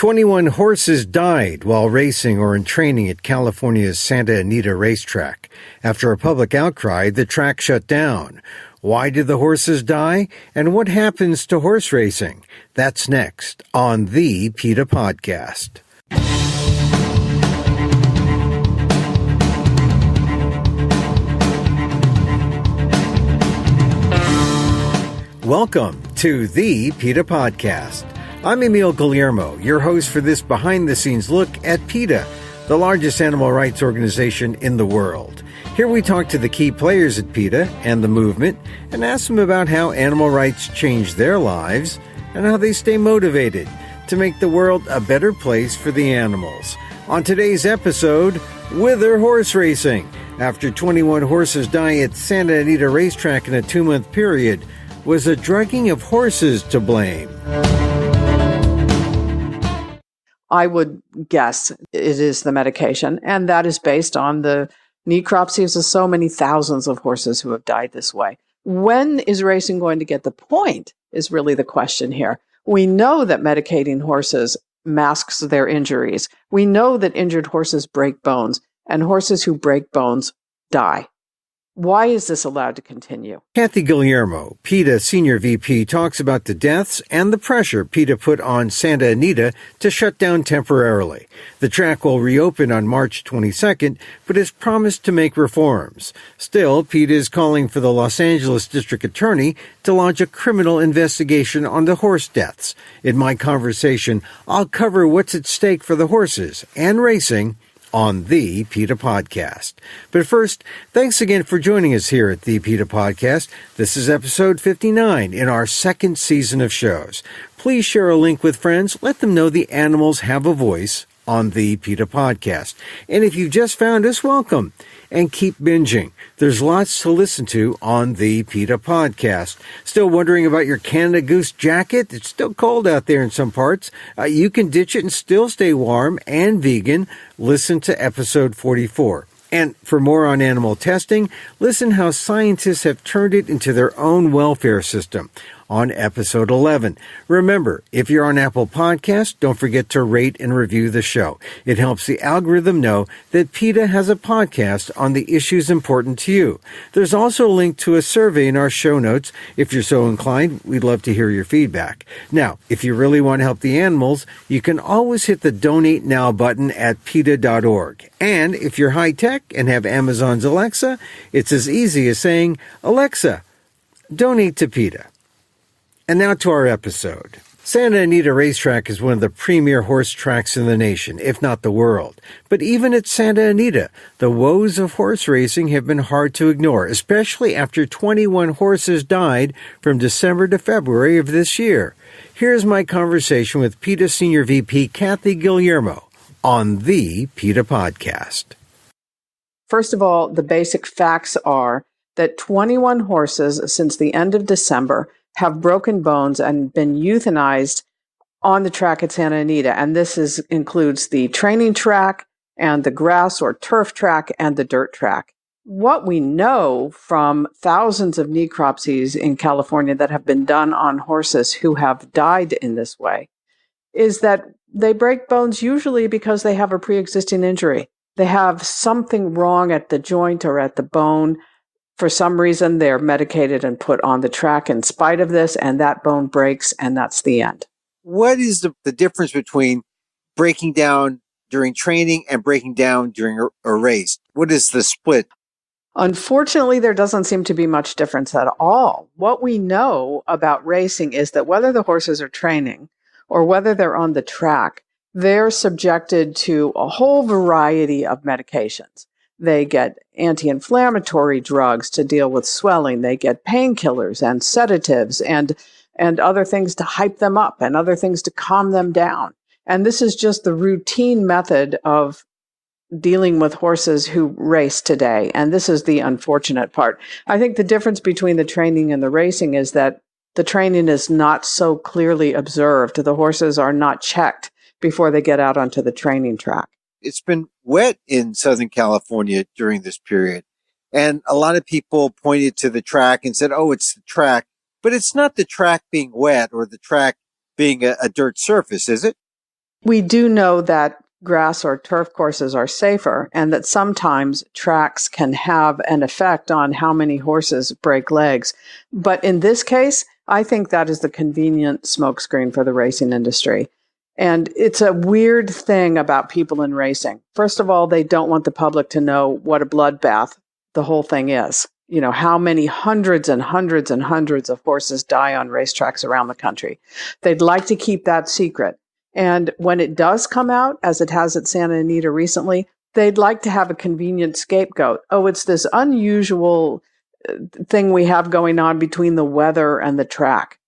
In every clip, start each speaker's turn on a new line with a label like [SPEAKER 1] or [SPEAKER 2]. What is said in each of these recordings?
[SPEAKER 1] 21 horses died while racing or in training at California's Santa Anita racetrack. After a public outcry, the track shut down. Why did the horses die? And what happens to horse racing? That's next on the PETA Podcast. Welcome to the PETA Podcast. I'm Emil Guillermo, your host for this behind-the-scenes look at PETA, the largest animal rights organization in the world. Here we talk to the key players at PETA and the movement and ask them about how animal rights change their lives and how they stay motivated to make the world a better place for the animals. On today's episode, Whither horse racing. After 21 horses die at Santa Anita racetrack in a 2-month period, was a drugging of horses to blame?
[SPEAKER 2] I would guess it is the medication, and that is based on the necropsies of so many thousands of horses who have died this way. When is racing going to get the point is really the question here. We know that medicating horses masks their injuries. We know that injured horses break bones, and horses who break bones die. Why is this allowed to continue?
[SPEAKER 1] Kathy Guillermo, PETA Sr.VP, talks about the deaths and the pressure PETA put on Santa Anita to shut down temporarily. The track will reopen on March 22nd, but has promised to make reforms. Still, PETA is calling for the Los Angeles District Attorney to launch a criminal investigation on the horse deaths. In my conversation, I'll cover what's at stake for the horses and racing on the PETA Podcast. But first, thanks again for joining us here at the PETA Podcast. This is episode 59 in our second season of shows. Please share a link with friends. Let them know the animals have a voice on the PETA Podcast. And if you've just found us, welcome. And keep binging. There's lots to listen to on the PETA Podcast. Still wondering about your Canada Goose jacket? It's still cold out there in some parts. You can ditch it and still stay warm and vegan. Listen to episode 44. And for more on animal testing, listen how scientists have turned it into their own welfare system on episode 11. Remember, if you're on Apple Podcasts, don't forget to rate and review the show. It helps the algorithm know that PETA has a podcast on the issues important to you. There's also a link to a survey in our show notes. If you're so inclined, we'd love to hear your feedback. Now, if you really want to help the animals, you can always hit the Donate Now button at PETA.org. And if you're high-tech and have Amazon's Alexa, it's as easy as saying, Alexa, donate to PETA. And now to our episode. Santa Anita Racetrack is one of the premier horse tracks in the nation, if not the world. But even at Santa Anita, the woes of horse racing have been hard to ignore, especially after 21 horses died from December to February of this year. Here's my conversation with PETA Sr.VP Kathy Guillermo on the PETA Podcast.
[SPEAKER 2] First of all, the basic facts are that 21 horses since the end of December have broken bones and been euthanized on the track at Santa Anita. And this includes the training track and the grass or turf track and the dirt track. What we know from thousands of necropsies in California that have been done on horses who have died in this way is that they break bones usually because they have a pre-existing injury. They have something wrong at the joint or at the bone. For some reason, they're medicated and put on the track in spite of this, and that bone breaks, and that's the end.
[SPEAKER 3] What is the difference between breaking down during training and breaking down during a race? What is the split?
[SPEAKER 2] Unfortunately, there doesn't seem to be much difference at all. What we know about racing is that whether the horses are training or whether they're on the track, they're subjected to a whole variety of medications. They get anti-inflammatory drugs to deal with swelling. They get painkillers and sedatives and other things to hype them up and other things to calm them down. And this is just the routine method of dealing with horses who race today. And this is the unfortunate part. I think the difference between the training and the racing is that the training is not so clearly observed. The horses are not checked before they get out onto the training track.
[SPEAKER 3] It's been wet in Southern California during this period. And a lot of people pointed to the track and said, oh, it's the track. But it's not the track being wet or the track being a dirt surface, is it?
[SPEAKER 2] We do know that grass or turf courses are safer and that sometimes tracks can have an effect on how many horses break legs. But in this case, I think that is the convenient smokescreen for the racing industry. And it's a weird thing about people in racing. First of all, they don't want the public to know what a bloodbath the whole thing is. You know, how many hundreds and hundreds and hundreds of horses die on racetracks around the country. They'd like to keep that secret. And when it does come out, as it has at Santa Anita recently, they'd like to have a convenient scapegoat. Oh, it's this unusual thing we have going on between the weather and the track.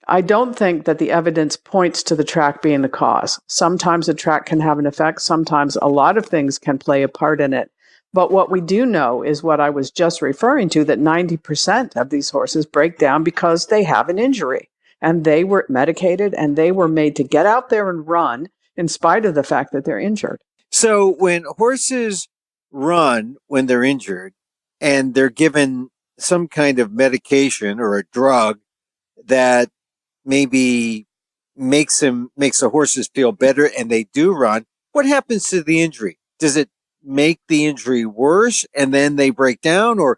[SPEAKER 2] I don't think that the evidence points to the track being the cause. Sometimes a track can have an effect. Sometimes a lot of things can play a part in it. But what we do know is what I was just referring to, that 90% of these horses break down because they have an injury. And they were medicated and they were made to get out there and run in spite of the fact that they're injured.
[SPEAKER 3] So when horses run when they're injured and they're given some kind of medication or a drug that maybe makes the horses feel better and they do run, what happens to the injury? Does it make the injury worse and then they break down, or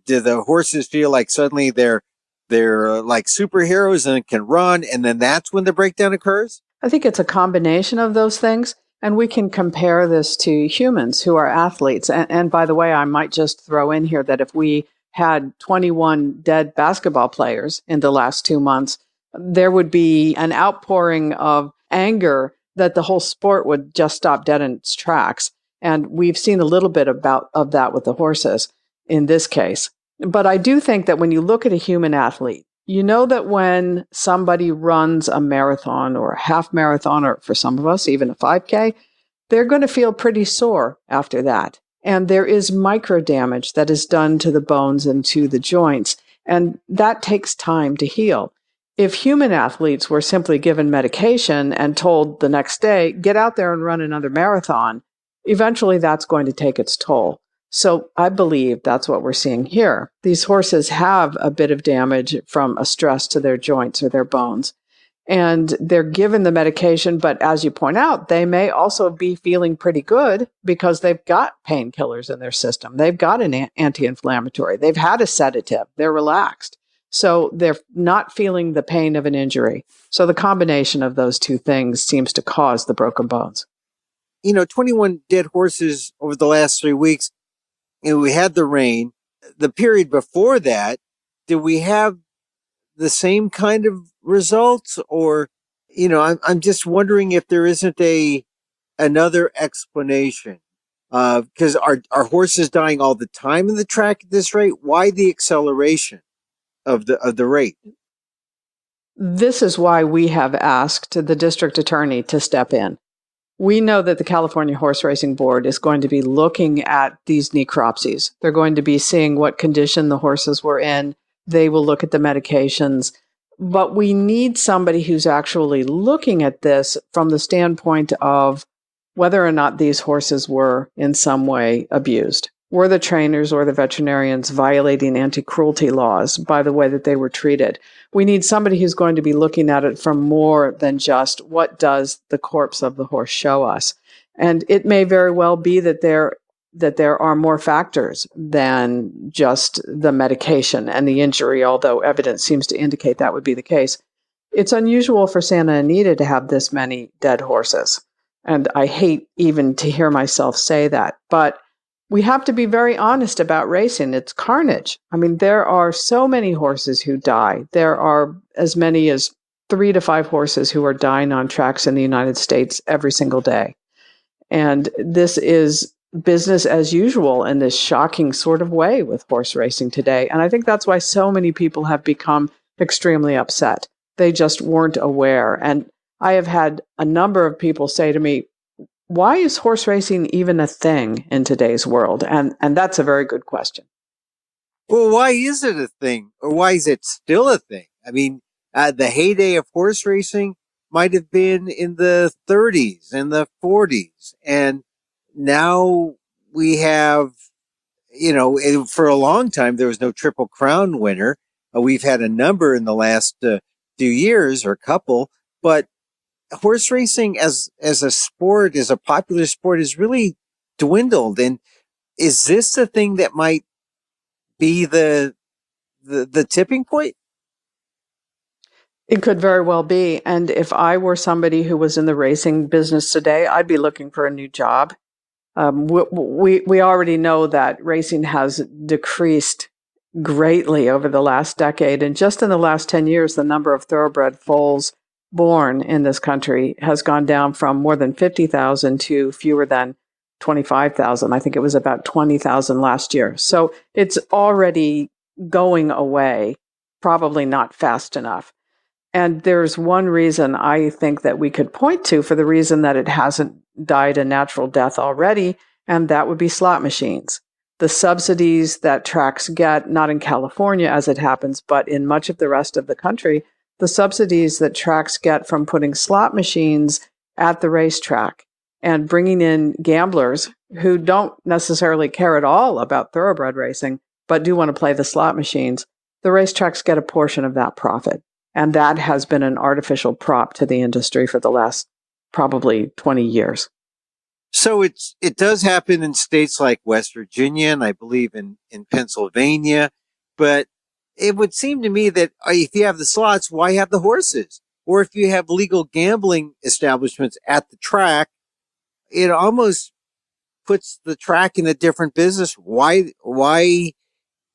[SPEAKER 3] do the horses feel like suddenly they're like superheroes and can run, and then that's when the breakdown occurs?
[SPEAKER 2] I think it's a combination of those things. And we can compare this to humans who are athletes. And by the way, I might just throw in here that if we had 21 dead basketball players in the last 2 months, there would be an outpouring of anger that the whole sport would just stop dead in its tracks. And we've seen a little bit of that with the horses in this case. But I do think that when you look at a human athlete, you know that when somebody runs a marathon or a half marathon, or for some of us, even a 5K, they're going to feel pretty sore after that. And there is micro damage that is done to the bones and to the joints. And that takes time to heal. If human athletes were simply given medication and told the next day, get out there and run another marathon, eventually that's going to take its toll. So I believe that's what we're seeing here. These horses have a bit of damage from a stress to their joints or their bones, and they're given the medication. But as you point out, they may also be feeling pretty good because they've got painkillers in their system. They've got an anti-inflammatory. They've had a sedative. They're relaxed. So they're not feeling the pain of an injury. So the combination of those two things seems to cause the broken bones.
[SPEAKER 3] 21 dead horses over the last 3 weeks. We had the rain. The period before that, did we have the same kind of results? Or, I'm just wondering if there isn't another explanation. Because are horses dying all the time in the track at this rate? Why the acceleration of the rate?
[SPEAKER 2] This is why we have asked the district attorney to step in. We know that the California Horse Racing Board is going to be looking at these necropsies. They're going to be seeing what condition the horses were in. They will look at the medications. But we need somebody who's actually looking at this from the standpoint of whether or not these horses were in some way abused. Were the trainers or the veterinarians violating anti-cruelty laws by the way that they were treated? We need somebody who's going to be looking at it from more than just what does the corpse of the horse show us. And it may very well be that there are more factors than just the medication and the injury, although evidence seems to indicate that would be the case. It's unusual for Santa Anita to have this many dead horses. And I hate even to hear myself say that, but we have to be very honest about racing. It's carnage. I mean, there are so many horses who die. There are as many as 3 to 5 horses who are dying on tracks in the United States every single day. And this is business as usual in this shocking sort of way with horse racing today. And I think that's why so many people have become extremely upset. They just weren't aware. And I have had a number of people say to me, why is horse racing even a thing in today's world? And that's a very good question.
[SPEAKER 3] Well, why is it a thing? Or why is it still a thing? I mean, the heyday of horse racing might have been in the 30s and the 40s. And now we have, for a long time, there was no Triple Crown winner. We've had a number in the last few years, or a couple, but horse racing as a sport, as a popular sport, has really dwindled. And is this the thing that might be the tipping point?
[SPEAKER 2] It could very well be. And if I were somebody who was in the racing business today, I'd be looking for a new job. We already know that racing has decreased greatly over the last decade. And just in the last 10 years, the number of thoroughbred foals born in this country has gone down from more than 50,000 to fewer than 25,000. I think it was about 20,000 last year. So it's already going away, probably not fast enough. And there's one reason I think that we could point to for the reason that it hasn't died a natural death already, and that would be slot machines. The subsidies that tracks get, not in California as it happens, but in much of the rest of the country, the subsidies that tracks get from putting slot machines at the racetrack and bringing in gamblers who don't necessarily care at all about thoroughbred racing, but do want to play the slot machines, the racetracks get a portion of that profit. And that has been an artificial prop to the industry for the last probably 20 years.
[SPEAKER 3] So it does happen in states like West Virginia and I believe in Pennsylvania. But it would seem to me that if you have the slots, why have the horses? Or if you have legal gambling establishments at the track, it almost puts the track in a different business. Why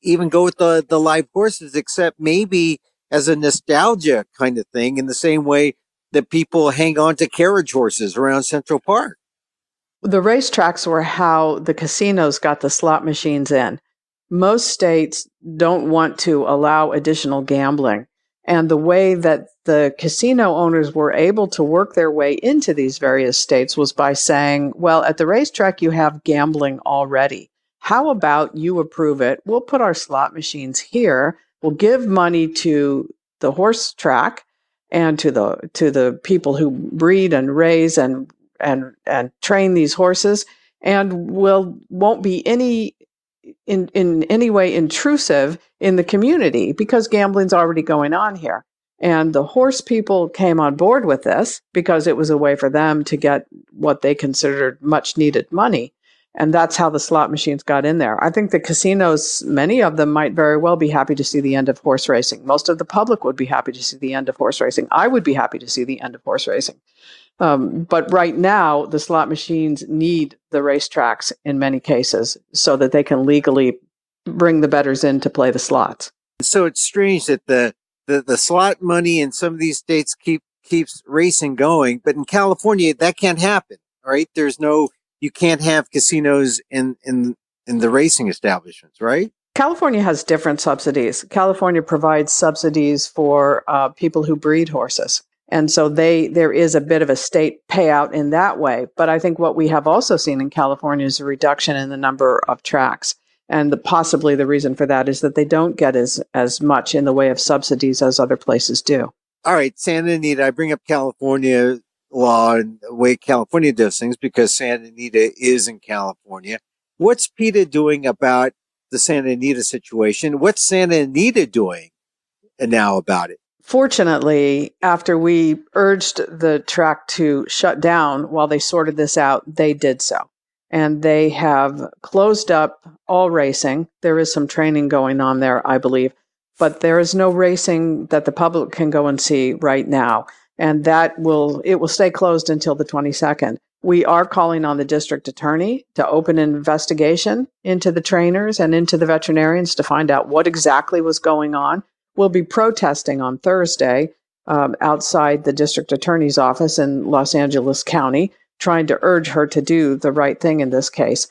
[SPEAKER 3] even go with the live horses, except maybe as a nostalgia kind of thing, in the same way that people hang on to carriage horses around Central Park?
[SPEAKER 2] The racetracks were how the casinos got the slot machines in. Most states don't want to allow additional gambling. And the way that the casino owners were able to work their way into these various states was by saying, well, at the racetrack, you have gambling already. How about you approve it? We'll put our slot machines here. We'll give money to the horse track and to the people who breed and raise and train these horses, and won't be in any way intrusive in the community because gambling's already going on here. And the horse people came on board with this because it was a way for them to get what they considered much needed money. And that's how the slot machines got in there. I think the casinos, many of them might very well be happy to see the end of horse racing. Most of the public would be happy to see the end of horse racing. I would be happy to see the end of horse racing. But right now, the slot machines need the racetracks in many cases so that they can legally bring the bettors in to play the slots.
[SPEAKER 3] So it's strange that the slot money in some of these states keeps racing going, but in California, that can't happen, right? You can't have casinos in the racing establishments, right?
[SPEAKER 2] California has different subsidies. California provides subsidies for people who breed horses. And so there is a bit of a state payout in that way. But I think what we have also seen in California is a reduction in the number of tracks. And possibly the reason for that is that they don't get as much in the way of subsidies as other places do.
[SPEAKER 3] All right, Santa Anita, I bring up California law and the way California does things because Santa Anita is in California. What's PETA doing about the Santa Anita situation? What's Santa Anita doing now about it?
[SPEAKER 2] Fortunately, after we urged the track to shut down while they sorted this out, they did so. And they have closed up all racing. There is some training going on there, I believe, but there is no racing that the public can go and see right now. And it will stay closed until the 22nd. We are calling on the district attorney to open an investigation into the trainers and into the veterinarians to find out what exactly was going on. We'll be protesting on Thursday outside the district attorney's office in Los Angeles County, trying to urge her to do the right thing in this case.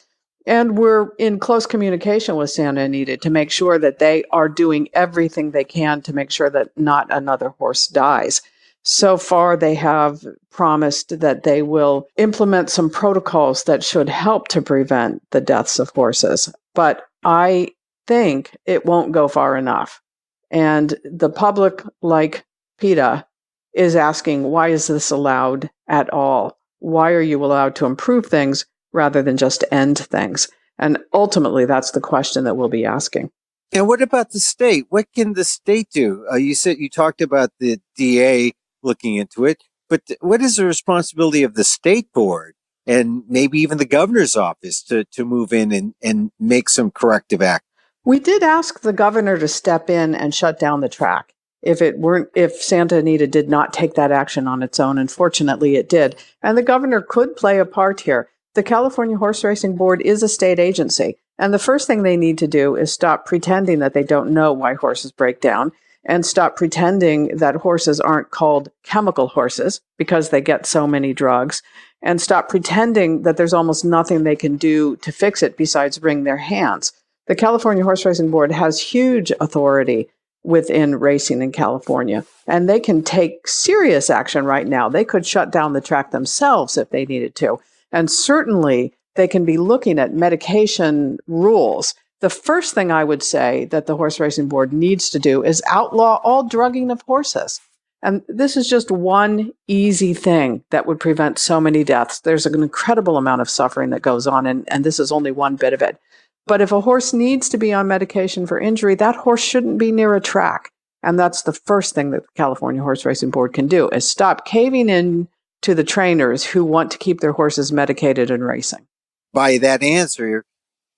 [SPEAKER 2] And we're in close communication with Santa Anita to make sure that they are doing everything they can to make sure that not another horse dies. So far, they have promised that they will implement some protocols that should help to prevent the deaths of horses. But I think it won't go far enough. And the public, like PETA, is asking, why is this allowed at all? Why are you allowed to improve things rather than just end things? And ultimately, that's the question that we'll be asking.
[SPEAKER 3] And what about the state? What can the state do? You talked about the DA looking into it, but what is the responsibility of the state board and maybe even the governor's office to move in and make some corrective act?
[SPEAKER 2] We did ask the governor to step in and shut down the track if Santa Anita did not take that action on its own. Unfortunately, it did. And the governor could play a part here. The California Horse Racing Board is a state agency. And the first thing they need to do is stop pretending that they don't know why horses break down and stop pretending that horses aren't called chemical horses because they get so many drugs, and stop pretending that there's almost nothing they can do to fix it besides wring their hands. The California Horse Racing Board has huge authority within racing in California, and they can take serious action right now. They could shut down the track themselves if they needed to. And certainly they can be looking at medication rules. The first thing I would say that the Horse Racing Board needs to do is outlaw all drugging of horses. And this is just one easy thing that would prevent so many deaths. There's an incredible amount of suffering that goes on, and this is only one bit of it. But if a horse needs to be on medication for injury, that horse shouldn't be near a track. And that's the first thing that the California Horse Racing Board can do, is stop caving in to the trainers who want to keep their horses medicated and racing.
[SPEAKER 3] By that answer,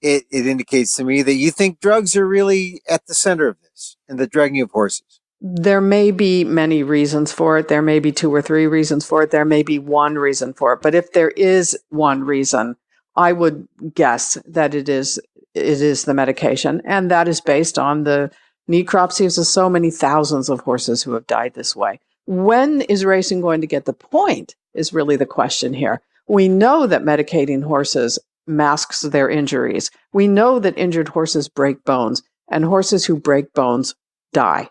[SPEAKER 3] it indicates to me that you think drugs are really at the center of this and the drugging of horses.
[SPEAKER 2] There may be many reasons for it. There may be 2 or 3 reasons for it. There may be one reason for it. But if there is one reason, I would guess that it is the medication. And that is based on the necropsies of so many thousands of horses who have died this way. When is racing going to get the point is really the question here. We know that medicating horses masks their injuries. We know that injured horses break bones, and horses who break bones die.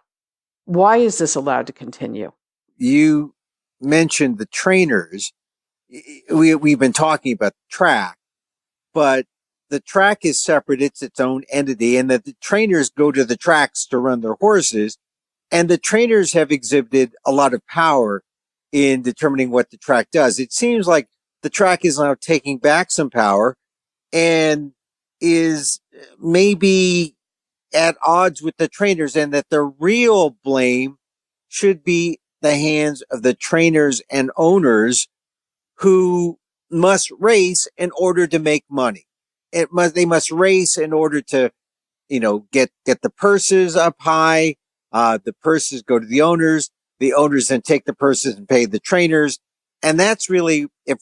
[SPEAKER 2] Why is this allowed to continue?
[SPEAKER 3] You mentioned the trainers. We've been talking about the track, but the track is separate. It's its own entity, and that the trainers go to the tracks to run their horses. And the trainers have exhibited a lot of power in determining what the track does. It seems like the track is now taking back some power and is maybe at odds with the trainers, and that the real blame should be the hands of the trainers and owners who must race in order to make money. They must race in order to, get the purses up high. The purses go to the owners then take the purses and pay the trainers. And that's really, if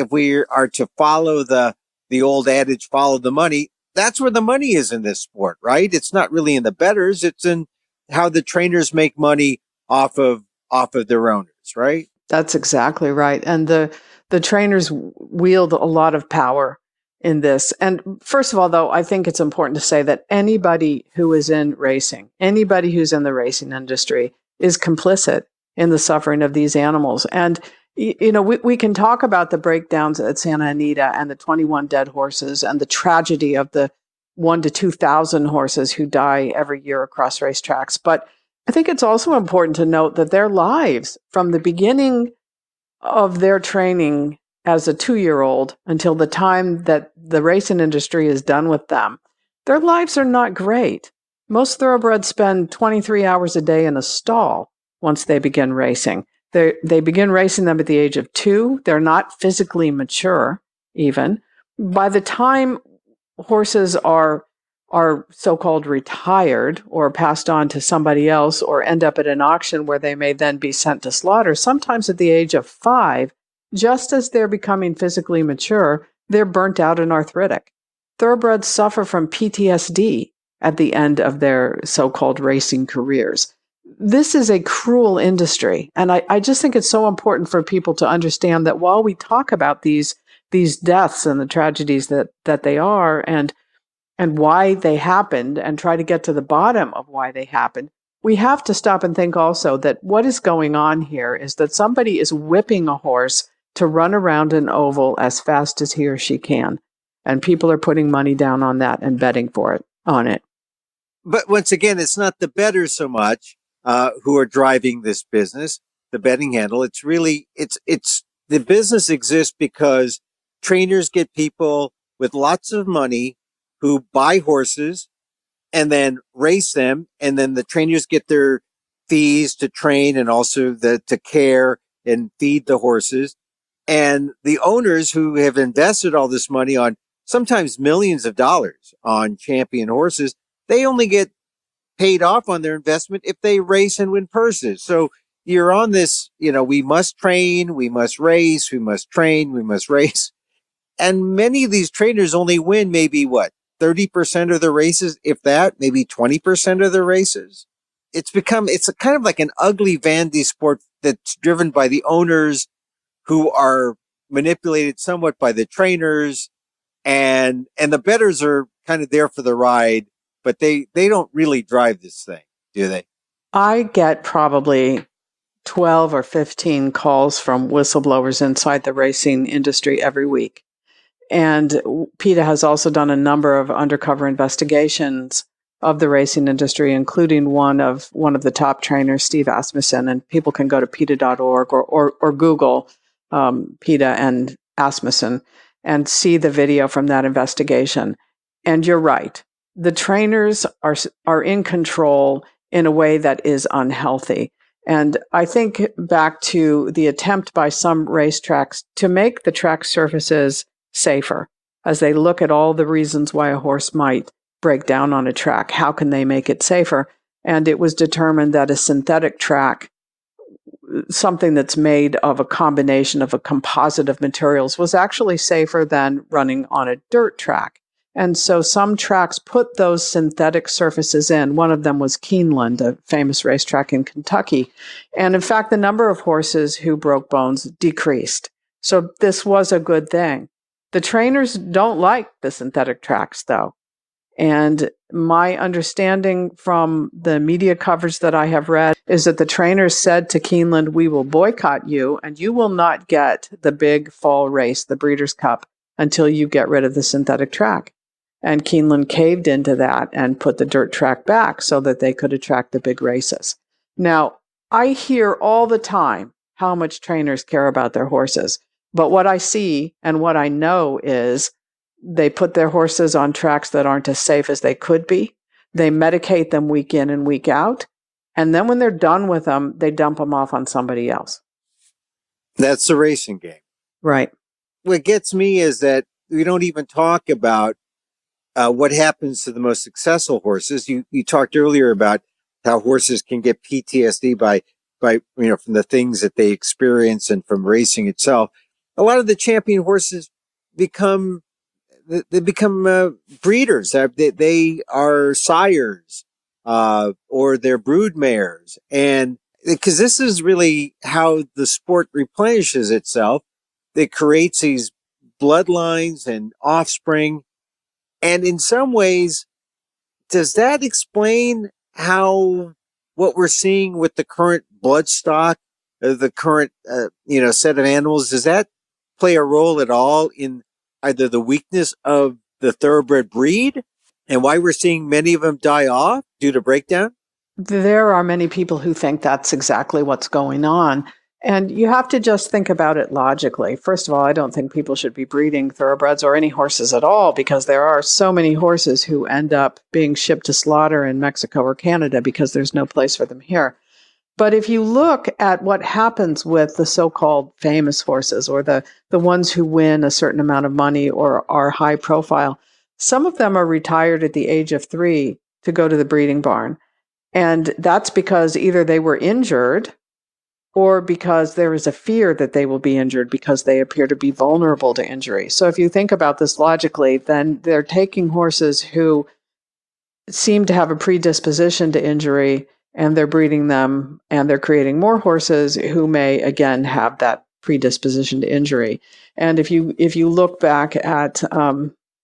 [SPEAKER 3] we are to follow the old adage, follow the money, that's where the money is in this sport, right? It's not really in the bettors. It's in how the trainers make money off of their owners, right?
[SPEAKER 2] That's exactly right. And the trainers wield a lot of power in this. And first of all, though, I think it's important to say that anybody who is in racing, anybody who's in the racing industry is complicit in the suffering of these animals. And, we can talk about the breakdowns at Santa Anita and the 21 dead horses and the tragedy of the 1,000 to 2,000 horses who die every year across racetracks. But I think it's also important to note that their lives, from the beginning of their training as a 2-year-old until the time that the racing industry is done with them, their lives are not great. Most thoroughbreds spend 23 hours a day in a stall once they begin racing. They begin racing them at the age of 2. They're not physically mature, even. By the time horses are so-called retired or passed on to somebody else or end up at an auction where they may then be sent to slaughter, sometimes at the age of 5, just as they're becoming physically mature, they're burnt out and arthritic. Thoroughbreds suffer from PTSD at the end of their so-called racing careers. This is a cruel industry, and I just think it's so important for people to understand that while we talk about these deaths and the tragedies that they are and why they happened and try to get to the bottom of why they happened, we have to stop and think also that what is going on here is that somebody is whipping a horse to run around an oval as fast as he or she can. And people are putting money down on that and betting on it.
[SPEAKER 3] But once again, it's not the bettors so much who are driving this business, the betting handle. It's really, it's the business exists because trainers get people with lots of money who buy horses and then race them. And then the trainers get their fees to train and also to care and feed the horses. And the owners who have invested all this money on sometimes millions of dollars on champion horses, they only get paid off on their investment if they race and win purses. So you're on this, we must train, we must race, we must train, we must race. And many of these trainers only win maybe 30% of the races, if that, maybe 20% of the races. It's a kind of like an ugly vanity sport that's driven by the owners who are manipulated somewhat by the trainers, and the bettors are kind of there for the ride, but they don't really drive this thing, do they?
[SPEAKER 2] I get probably 12 or 15 calls from whistleblowers inside the racing industry every week. And PETA has also done a number of undercover investigations of the racing industry, including one of the top trainers, Steve Asmussen. And people can go to PETA.org or Google PETA and Asmussen and see the video from that investigation. And you're right. The trainers are in control in a way that is unhealthy. And I think back to the attempt by some racetracks to make the track surfaces safer as they look at all the reasons why a horse might break down on a track. How can they make it safer? And it was determined that a synthetic track, something that's made of a combination of a composite of materials, was actually safer than running on a dirt track. And so some tracks put those synthetic surfaces in. One of them was Keeneland, a famous racetrack in Kentucky. And in fact, the number of horses who broke bones decreased. So this was a good thing. The trainers don't like the synthetic tracks, though. And my understanding from the media coverage that I have read is that the trainers said to Keeneland, we will boycott you, and you will not get the big fall race, the Breeders' Cup, until you get rid of the synthetic track. And Keeneland caved into that and put the dirt track back so that they could attract the big races. Now, I hear all the time how much trainers care about their horses. But what I see and what I know is they put their horses on tracks that aren't as safe as they could be. They medicate them week in and week out. And then when they're done with them, they dump them off on somebody else.
[SPEAKER 3] That's the racing game.
[SPEAKER 2] Right.
[SPEAKER 3] What gets me is that we don't even talk about what happens to the most successful horses. You talked earlier about how horses can get PTSD by from the things that they experience and from racing itself. A lot of the champion horses become breeders. They are sires, or they're brood mares. And because this is really how the sport replenishes itself. It creates these bloodlines and offspring. And in some ways, does that explain how what we're seeing with the current bloodstock, the current, set of animals, does that play a role at all in either the weakness of the thoroughbred breed and why we're seeing many of them die off due to breakdown?
[SPEAKER 2] There are many people who think that's exactly what's going on. And you have to just think about it logically. First of all, I don't think people should be breeding thoroughbreds or any horses at all, because there are so many horses who end up being shipped to slaughter in Mexico or Canada because there's no place for them here. But if you look at what happens with the so-called famous horses, or the ones who win a certain amount of money or are high profile, some of them are retired at the age of 3 to go to the breeding barn. And that's because either they were injured or because there is a fear that they will be injured because they appear to be vulnerable to injury. So if you think about this logically, then they're taking horses who seem to have a predisposition to injury, and they're breeding them, and they're creating more horses who may again have that predisposition to injury. And if you look back at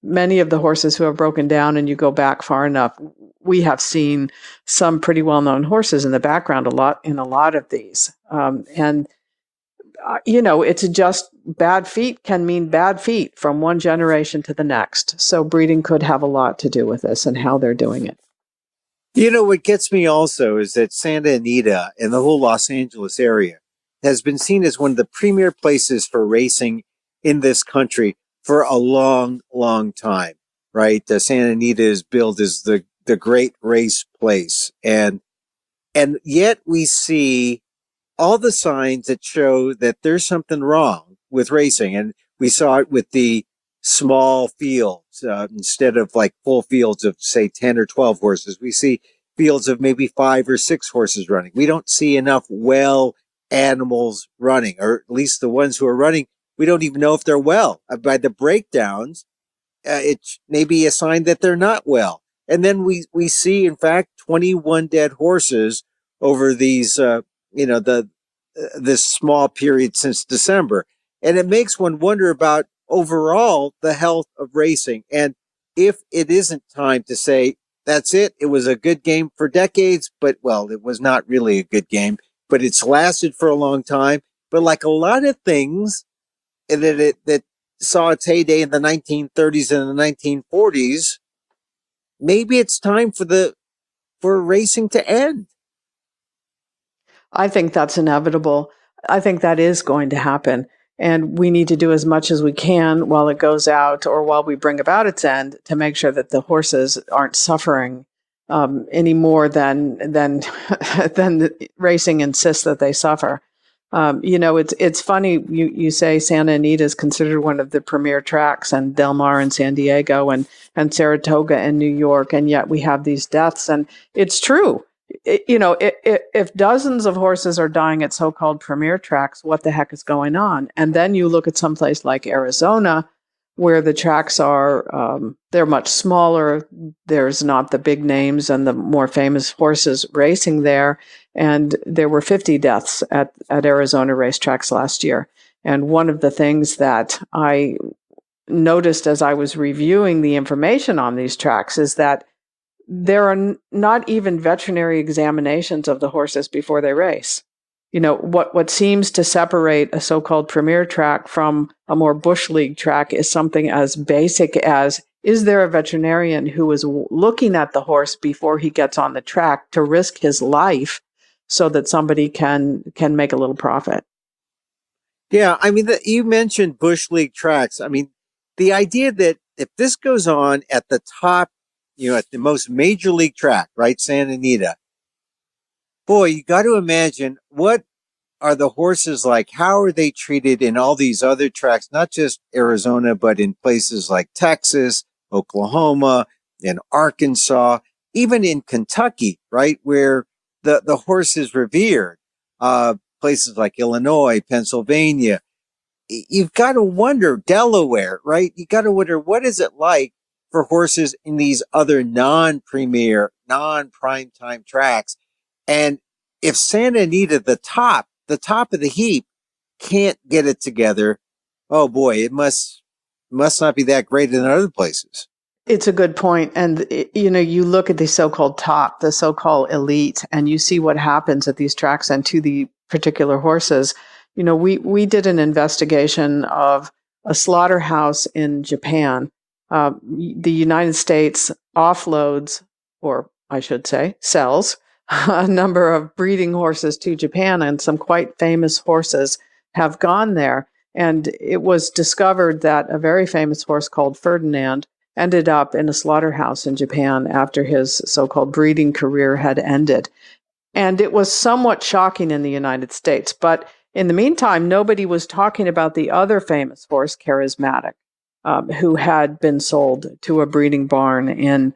[SPEAKER 2] many of the horses who have broken down, and you go back far enough, we have seen some pretty well-known horses in the background in a lot of these. It's just bad feet can mean bad feet from one generation to the next. So breeding could have a lot to do with this and how they're doing it.
[SPEAKER 3] What gets me also is that Santa Anita and the whole Los Angeles area has been seen as one of the premier places for racing in this country for a long, long time, right? Santa Anita is billed as the great race place. And yet we see all the signs that show that there's something wrong with racing. And we saw it with the small fields, instead of like full fields of say 10 or 12 horses. We see fields of maybe 5 or 6 horses running. We don't see enough well animals running, or at least the ones who are running, we don't even know if they're well. By the breakdowns, it's maybe a sign that they're not well. And then we see, in fact, 21 dead horses over these, this small period since December. And it makes one wonder about overall the health of racing. And if it isn't time to say, that's it, it was a good game for decades, but well, it was not really a good game, but it's lasted for a long time. But like a lot of things that saw its heyday in the 1930s and the 1940s, maybe it's time for racing to end.
[SPEAKER 2] I think that's inevitable. I think that is going to happen. And we need to do as much as we can while it goes out or while we bring about its end to make sure that the horses aren't suffering any more than the racing insists that they suffer. It's funny you say Santa Anita is considered one of the premier tracks, and Del Mar in San Diego and Saratoga in New York, and yet we have these deaths. And it's true. If dozens of horses are dying at so-called premier tracks, what the heck is going on? And then you look at someplace like Arizona, where the tracks are, they're much smaller. There's not the big names and the more famous horses racing there. And there were 50 deaths at Arizona racetracks last year. And one of the things that I noticed as I was reviewing the information on these tracks is that there are not even veterinary examinations of the horses before they race. What seems to separate a so-called premier track from a more bush league track is something as basic as, is there a veterinarian who is looking at the horse before he gets on the track to risk his life so that somebody can make a little profit?
[SPEAKER 3] Yeah, I mean, you mentioned bush league tracks. I mean, the idea that if this goes on at the top, at the most major league track, right, Santa Anita, boy, you got to imagine, what are the horses like? How are they treated in all these other tracks, not just Arizona, but in places like Texas, Oklahoma, in Arkansas, even in Kentucky, right, where the horse is revered, places like Illinois, Pennsylvania. You've got to wonder, Delaware, right? You got to wonder, what is it like for horses in these other non-premier, non-primetime tracks? And if Santa Anita, the top of the heap, can't get it together, oh boy, it must not be that great in other places.
[SPEAKER 2] It's a good point. And, you look at the so-called top, the so-called elite, and you see what happens at these tracks and to the particular horses. We did an investigation of a slaughterhouse in Japan. The United States offloads, or I should say, sells a number of breeding horses to Japan, and some quite famous horses have gone there. And it was discovered that a very famous horse called Ferdinand ended up in a slaughterhouse in Japan after his so-called breeding career had ended. And it was somewhat shocking in the United States. But in the meantime, nobody was talking about the other famous horse, Charismatic, who had been sold to a breeding barn in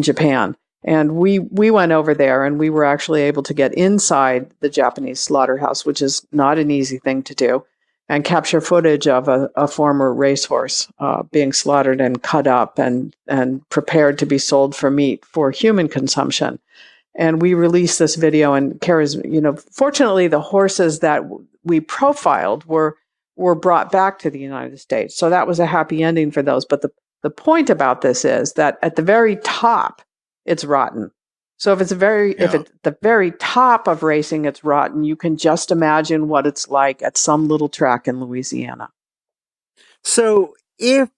[SPEAKER 2] Japan. And we went over there, and we were actually able to get inside the Japanese slaughterhouse, which is not an easy thing to do, and capture footage of a former racehorse being slaughtered and cut up and prepared to be sold for meat for human consumption. And we released this video, and fortunately, the horses that we profiled were brought back to the United States. So that was a happy ending for those. But the point about this is that at the very top, it's rotten. So if it's at the very top of racing, it's rotten, you can just imagine what it's like at some little track in Louisiana.
[SPEAKER 3] So if,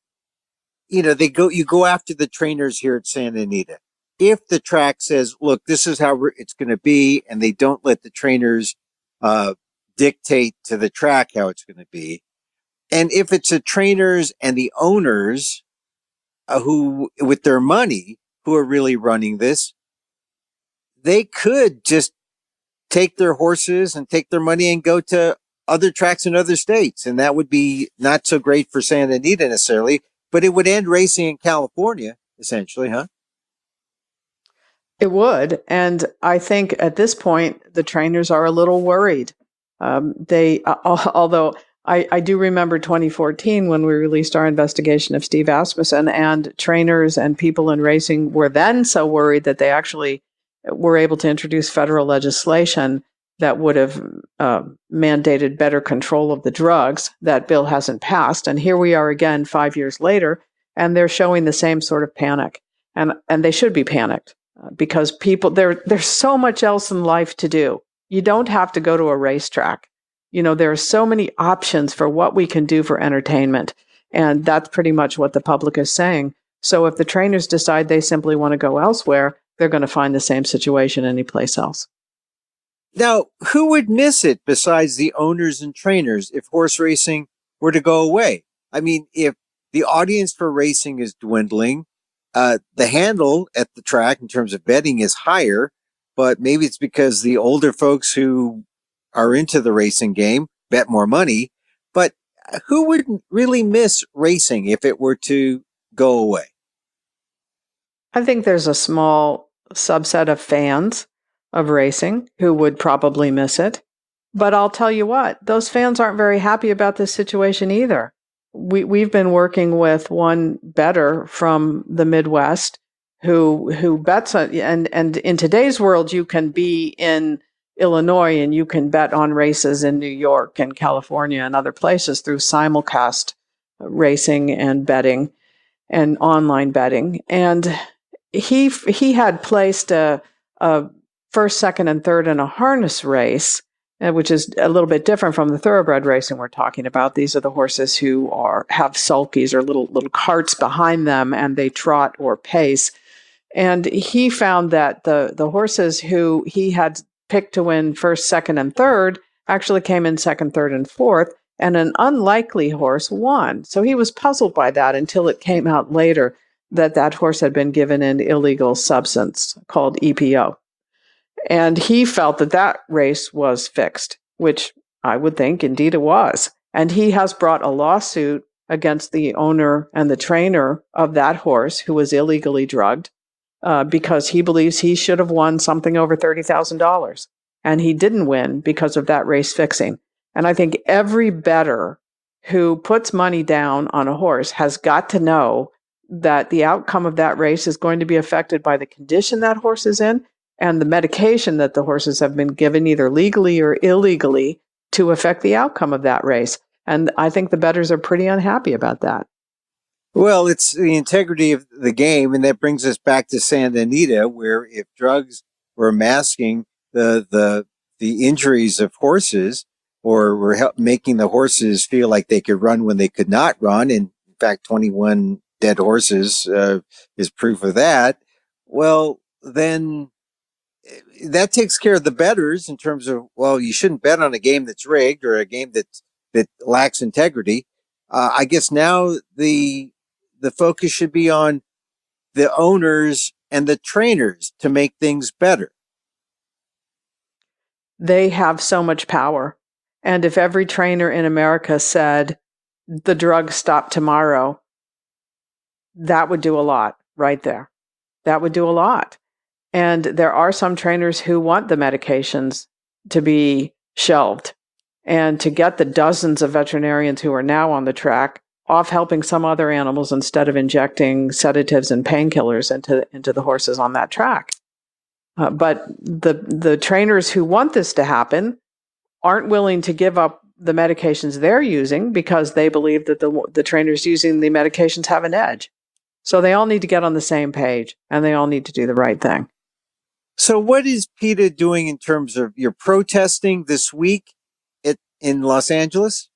[SPEAKER 3] you go after the trainers here at Santa Anita, if the track says, look, this is how it's going to be, and they don't let the trainers dictate to the track how it's going to be, and if it's the trainers and the owners who, with their money, who are really running this, they could just take their horses and take their money and go to other tracks in other states. And that would be not so great for Santa Anita necessarily, but it would end racing in California, essentially, huh?
[SPEAKER 2] It would. And I think at this point, the trainers are a little worried. Although I do remember 2014 when we released our investigation of Steve Asmussen, and trainers and people in racing were then so worried that they actually were able to introduce federal legislation that would have mandated better control of the drugs. That bill hasn't passed. And here we are again 5 years later, and they're showing the same sort of panic. And they should be panicked because people, there's so much else in life to do. You don't have to go to a racetrack. There are so many options for what we can do for entertainment. And that's pretty much what the public is saying. So if the trainers decide they simply want to go elsewhere, they're going to find the same situation anyplace else.
[SPEAKER 3] Now, who would miss it besides the owners and trainers if horse racing were to go away? I mean, if the audience for racing is dwindling, the handle at the track in terms of betting is higher, but maybe it's because the older folks who are into the racing game bet more money. But who would really miss racing if it were to go away?
[SPEAKER 2] I think there's a small subset of fans of racing who would probably miss it. But I'll tell you what, those fans aren't very happy about this situation either. We've been working with one bettor from the Midwest who bets on, and in today's world, you can be in Illinois and you can bet on races in New York and California and other places through simulcast racing and betting and online betting. And he had placed a first, second, and third in a harness race, which is a little bit different from the thoroughbred racing we're talking about. These are the horses who have sulkies or little carts behind them, and they trot or pace. And he found that the horses who he had picked to win first, second, and third actually came in second, third, and fourth, and an unlikely horse won. So he was puzzled by that until it came out later that horse had been given an illegal substance called EPO. And he felt that race was fixed, which I would think indeed it was. And he has brought a lawsuit against the owner and the trainer of that horse who was illegally drugged because he believes he should have won something over $30,000. And he didn't win because of that race fixing. And I think every bettor who puts money down on a horse has got to know that the outcome of that race is going to be affected by the condition that horse is in and the medication that the horses have been given either legally or illegally to affect the outcome of that race. And I think the bettors are pretty unhappy about that.
[SPEAKER 3] Well, it's the integrity of the game, and that brings us back to Santa Anita, where if drugs were masking the injuries of horses, or were making the horses feel like they could run when they could not run, and in fact, 21 dead horses is proof of that. Well, then that takes care of the bettors in terms of, well, you shouldn't bet on a game that's rigged or a game that lacks integrity. I guess now the focus should be on the owners and the trainers to make things better.
[SPEAKER 2] They have so much power. And if every trainer in America said the drugs stop tomorrow, that would do a lot right there. That would do a lot. And there are some trainers who want the medications to be shelved and to get the dozens of veterinarians who are now on the track off helping some other animals instead of injecting sedatives and painkillers into the horses on that track. But the trainers who want this to happen aren't willing to give up the medications they're using because they believe that the trainers using the medications have an edge. So they all need to get on the same page, and they all need to do the right thing.
[SPEAKER 3] So what is PETA doing in terms of your protesting this week in Los Angeles?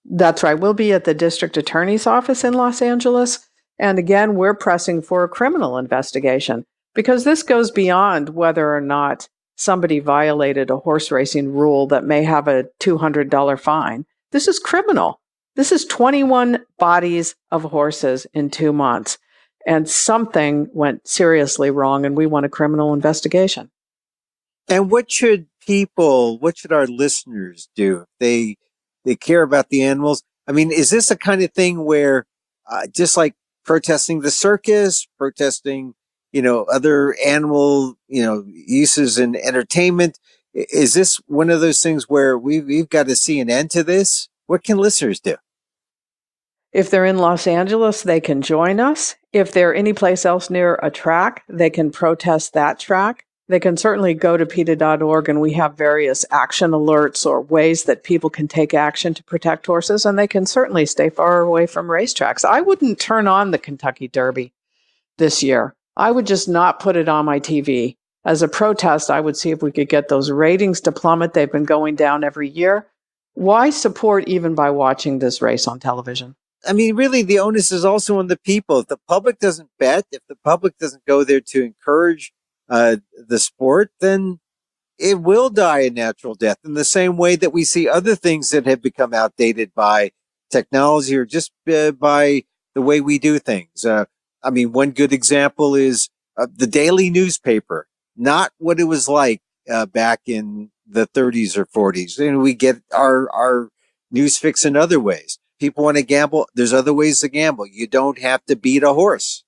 [SPEAKER 2] That's right. We'll be at the district attorney's office in Los Angeles. And again, we're pressing for a criminal investigation because this goes beyond whether or not somebody violated a horse racing rule that may have a $200 fine. This is criminal. This is 21 bodies of horses in 2 months. And something went seriously wrong, and we want a criminal investigation.
[SPEAKER 3] And what should people, what should our listeners do if they care about the animals? I mean, is this a kind of thing where just like protesting the circus, protesting, other animal, uses in entertainment, is this one of those things where we've got to see an end to this? What can listeners do?
[SPEAKER 2] If they're in Los Angeles, they can join us. If they're anyplace else near a track, they can protest that track. They can certainly go to PETA.org, and we have various action alerts or ways that people can take action to protect horses, and they can certainly stay far away from racetracks. I wouldn't turn on the Kentucky Derby this year. I would just not put it on my TV. As a protest, I would see if we could get those ratings to plummet. They've been going down every year. Why support even by watching this race on television?
[SPEAKER 3] I mean, really, the onus is also on the people. If the public doesn't bet, if the public doesn't go there to encourage the sport, then it will die a natural death in the same way that we see other things that have become outdated by technology or just by the way we do things. I mean, one good example is the daily newspaper, not what it was like back in the 30s or 40s. And we get our news fix in other ways. People want to gamble. There's other ways to gamble. You don't have to beat a horse.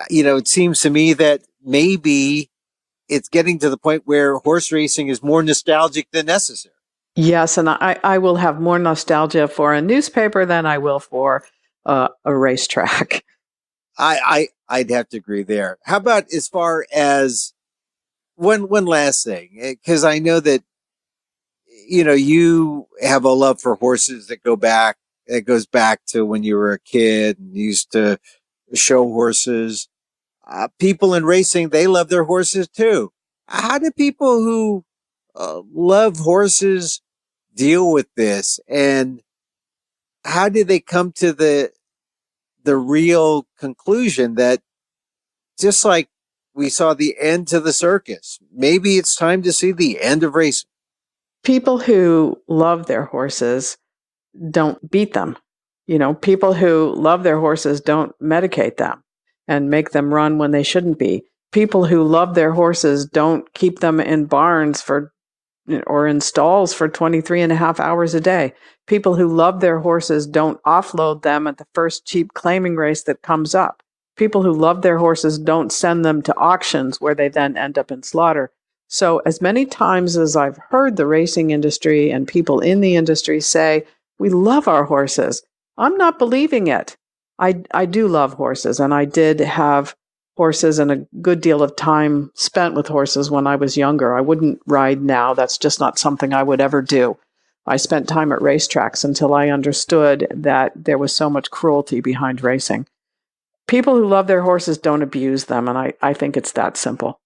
[SPEAKER 3] It seems to me that maybe it's getting to the point where horse racing is more nostalgic than necessary.
[SPEAKER 2] Yes, and I will have more nostalgia for a newspaper than I will for a racetrack.
[SPEAKER 3] I'd have to agree there. How about as far as one last thing? Because I know that, you have a love for horses that goes back to when you were a kid and used to show horses. People in racing, they love their horses too. How do people who love horses deal with this? And how do they come to the real conclusion that just like we saw the end to the circus, maybe it's time to see the end of racing?
[SPEAKER 2] People who love their horses don't beat them. People who love their horses don't medicate them and make them run when they shouldn't be. People who love their horses don't keep them in barns or in stalls for 23 and a half hours a day. People who love their horses don't offload them at the first cheap claiming race that comes up. People who love their horses don't send them to auctions where they then end up in slaughter. So as many times as I've heard the racing industry and people in the industry say, we love our horses, I'm not believing it. I do love horses, and I did have horses and a good deal of time spent with horses when I was younger. I wouldn't ride now. That's just not something I would ever do. I spent time at racetracks until I understood that there was so much cruelty behind racing. People who love their horses don't abuse them, and I think it's that simple.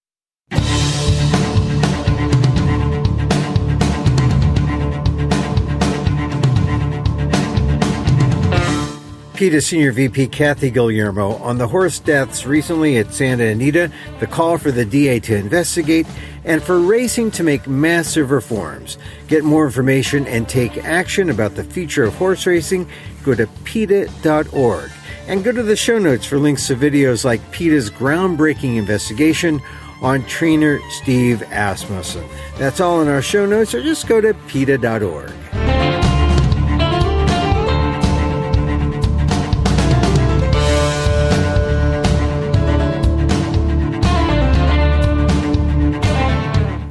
[SPEAKER 1] PETA Senior VP Kathy Guillermo on the horse deaths recently at Santa Anita, the call for the DA to investigate, and for racing to make massive reforms. Get more information and take action about the future of horse racing. Go to PETA.org and go to the show notes for links to videos like PETA's groundbreaking investigation on trainer Steve Asmussen. That's all in our show notes, or just go to PETA.org.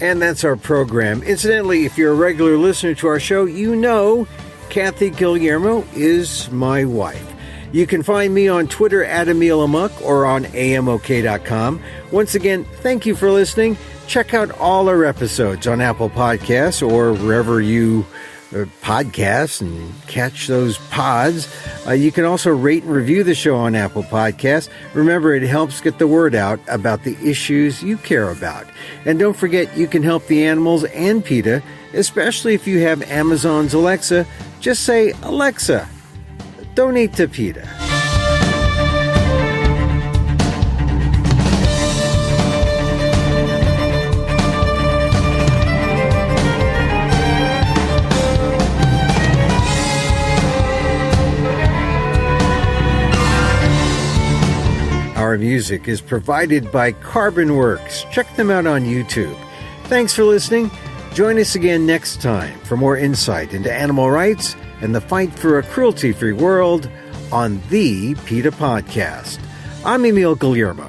[SPEAKER 1] And that's our program. Incidentally, if you're a regular listener to our show, you know Kathy Guillermo is my wife. You can find me on Twitter at Emil or on amok.com. Once again, thank you for listening. Check out all our episodes on Apple Podcasts or wherever you podcast and catch those pods. You can also rate and review the show on Apple Podcasts. Remember, it helps get the word out about the issues you care about. And don't forget, you can help the animals and PETA, especially if you have Amazon's Alexa. Just say, Alexa, donate to PETA. Our music is provided by CarbonWorks. Check them out on YouTube. Thanks for listening. Join us again next time for more insight into animal rights and the fight for a cruelty-free world on the PETA Podcast. I'm Emil Guillermo.